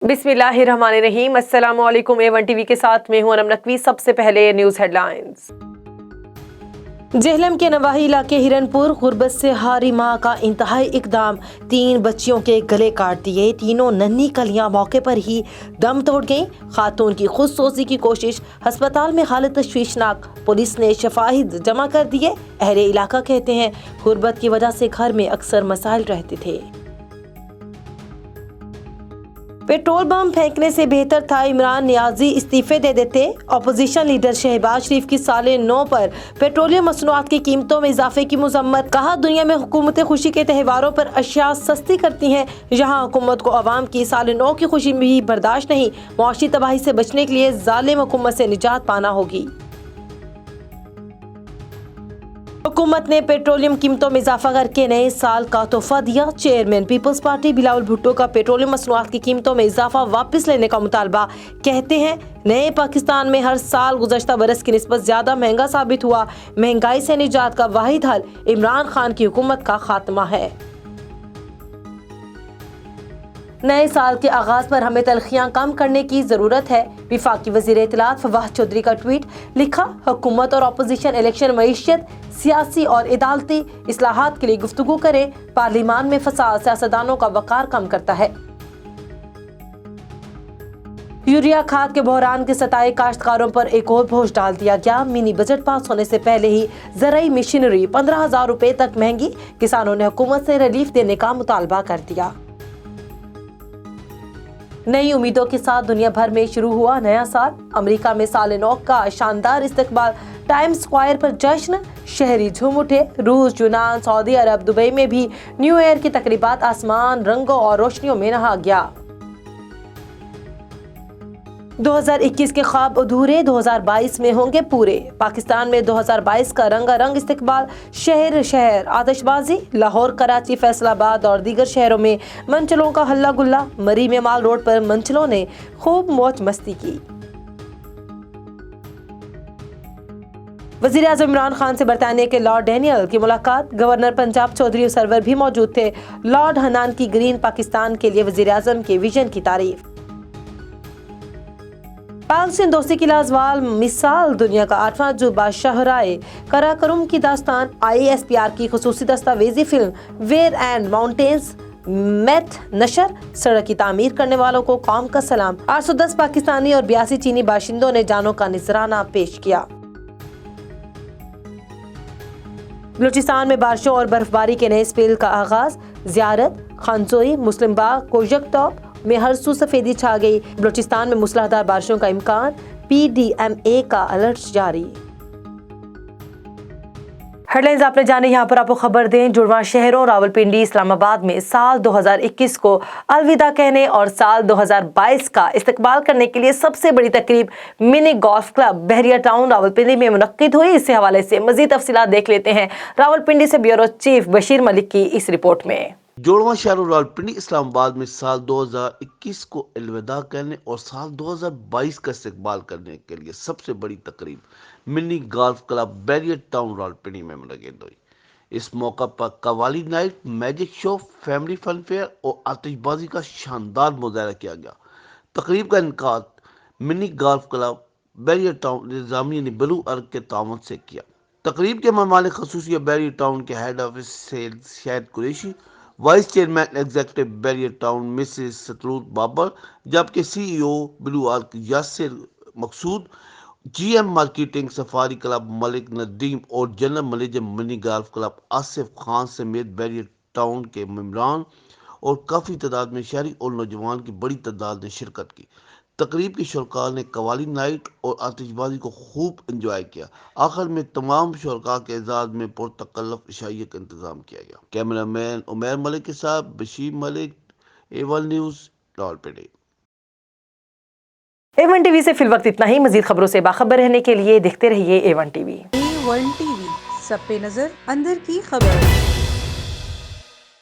बिस्मिल्लाहिर्रहमानिर्रहीम। अस्सलाम वालेकुम। A1 TV के साथ मैं हूं अनम नकवी। सबसे पहले न्यूज़ हेडलाइंस। जेहलम के नवाही इलाके हिरनपुर, गुर्बत से हारी मां का इंतहाई इकदाम, 3 बच्चियों के गले काट दिए। तीनों नन्ही कलियां मौके पर ही दम तोड़ गईं। खातून की खुदसोजी की कोशिश, अस्पताल में हालत तशवीशनाक। पुलिस ने शवाहिद जमा कर दिए। अहले इलाका कहते हैं गुर्बत की वजह से घर में अक्सर मसाइल रहते थे। पेट्रोल बम फेंकने से बेहतर था इमरान नियाजी इस्तीफे दे देते। अपोजिशन लीडर शहबाज शरीफ की साले 9 पर पेट्रोलियम मसनूआत की कीमतों में इजाफे की मजम्मत। कहा दुनिया में हुकूमतें खुशी के त्योहारों पर अशिया सस्ती करती हैं, यहाँ हुकूमत को अवाम की साले 9 की खुशी भी बर्दाश्त नहीं। मुआशी तबाही से बचने के लिए जालिम हुकूमत से निजात पाना होगी। हुकूमत ने पेट्रोलियम कीमतों में इजाफा करके नए साल का तोहफा दिया। चेयरमैन पीपल्स पार्टी बिलावल भुट्टो का पेट्रोलियम मसनूआत की कीमतों में इजाफा वापस लेने का मुतालबा। कहते हैं नए पाकिस्तान में हर साल गुज़श्ता बरस की निस्बत ज्यादा महंगा साबित हुआ। महंगाई से निजात का वाहिद हल इमरान खान की हुकूमत का खात्मा है। नए साल के आगाज पर हमें तलखियां कम करने की जरूरत है। विफाकी वजीर इत्तलात फवाद चौधरी का ट्वीट। लिखा हुकूमत और अपोजिशन इलेक्शन, मईशत, सियासी और इदालती इस्लाहात के लिए गुफ्तगू करे। पार्लिमान में फसाद सियासतदानों का वकार कम करता है। यूरिया खाद के बहरान के सताए काश्तकारों पर एक और बोझ डाल दिया गया। मिनी बजट पास होने से पहले ही ज़राई मशीनरी 15,000 रुपए तक महंगी। किसानों ने हुकूमत से रिलीफ देने का मुतालबा कर दिया। नई उम्मीदों के साथ दुनिया भर में शुरू हुआ नया साल। अमेरिका में साले 9 का शानदार इस्तकबाल। टाइम्स स्क्वायर पर जश्न, शहरी झूम उठे। रूस, यूनान, सऊदी अरब, दुबई में भी न्यू ईयर की तकरीबात। आसमान रंगों और रोशनियों में नहा गया। 2021 के ख्वाब अधूरे 2022 में होंगे पूरे। पाकिस्तान में 2022 का रंगारंग इस्तकबाल। शहर शहर आतिशबाजी। लाहौर, कराची, फैसलाबाद और दीगर शहरों में मंचलों का हल्ला गुल्ला। मरी में माल रोड पर मंचलों ने खूब मौज मस्ती की। वज़ीर आज़म इमरान खान से बरतानिया के लॉर्ड डैनियल की मुलाकात। गवर्नर पंजाब चौधरी सरवर भी मौजूद थे। लॉर्ड हनान की ग्रीन पाकिस्तान के लिए वज़ीर आज़म के विजन की तारीफ। पाक सिंध दोस्ती की लाजवाल मिसाल। दुनिया का 8वां अजूबा शाहराए कराकरम की दास्तान। ISPR की खुसूसी दस्तावेजी film where and mountains meet नशर। सड़क की तामीर करने वालों को कौम का सलाम। 810 पाकिस्तानी और 82 चीनी बाशिंदों ने जानों का निजराना पेश किया। बलूचिस्तान में बारिशों और बर्फबारी के नए स्पेल का आगाज। जियारत, खानसोई, मुस्लिम बाग, कोजक टॉप में हर सू सफेदी छा गई। बलूचिस्तान में मूसलाधार बारिशों का इम्कान। PDMA का अलर्ट जारी। हेडलाइंस आपने जाने। यहाँ पर आपको खबर दें, जुड़वां शहरों रावलपिंडी, इस्लामाबाद में साल 2021 को अलविदा कहने और साल 2022 का इस्तकबाल करने के लिए सबसे बड़ी तकरीब मिनी गोल्फ क्लब बहरिया टाउन रावलपिंडी में मुनक्किद हुई। इस हवाले से मजीद तफसीलात देख लेते हैं रावलपिंडी से ब्यूरो चीफ बशीर मलिक की इस रिपोर्ट में। जोड़वा शहरों रावलपिंडी इस्लामाबाद में साल 2021 को अलविदा कहने और साल 2022 का इस्तकबाल करने के लिए सबसे बड़ी तकरीब mini golf club Bahria town Rawalpindi में मुनक्किद हुई। इस मौका पर qawwali night, magic show, family fun fair और आतिशबाजी का शानदार मुजाहरा किया गया। तकरीब का इनकाद mini golf club Bahria town इंतजामिया ने ब्लू अर्ग के ताउन से किया। तकरीब के मेहमान खसूसिया बैरियर टाउन के head office sales Shahid Qureshi, vice chairman executive Bahria town Mrs सतरूत बाबर, जबकि CEO blue arc Yasir Maqsood, GM marketing safari club Malik Nadeem और general manager mini golf club Asif Khan समेत बैरियर टाउन के मेंबरान और काफ़ी तादाद में शहरी और नौजवान की बड़ी तादाद ने शिरकत की। तकरीब की शुरका ने कवाली नाइट और आतिशबाजी को खूब इंजॉय किया। आखिर में तमाम शुरका के एजाज में पुरतकल्लफ इशाइया का इंतजाम किया गया। कैमरामैन उमैर मलिक के साथ Bashir Malik, A1 news Rawalpindi. A1 TV से फिलवक्त इतना ही। मजीद खबरों से बाखबर रहने के लिए देखते रहिए A1 TV। A1 TV, सब पे नजर, अंदर की खबर।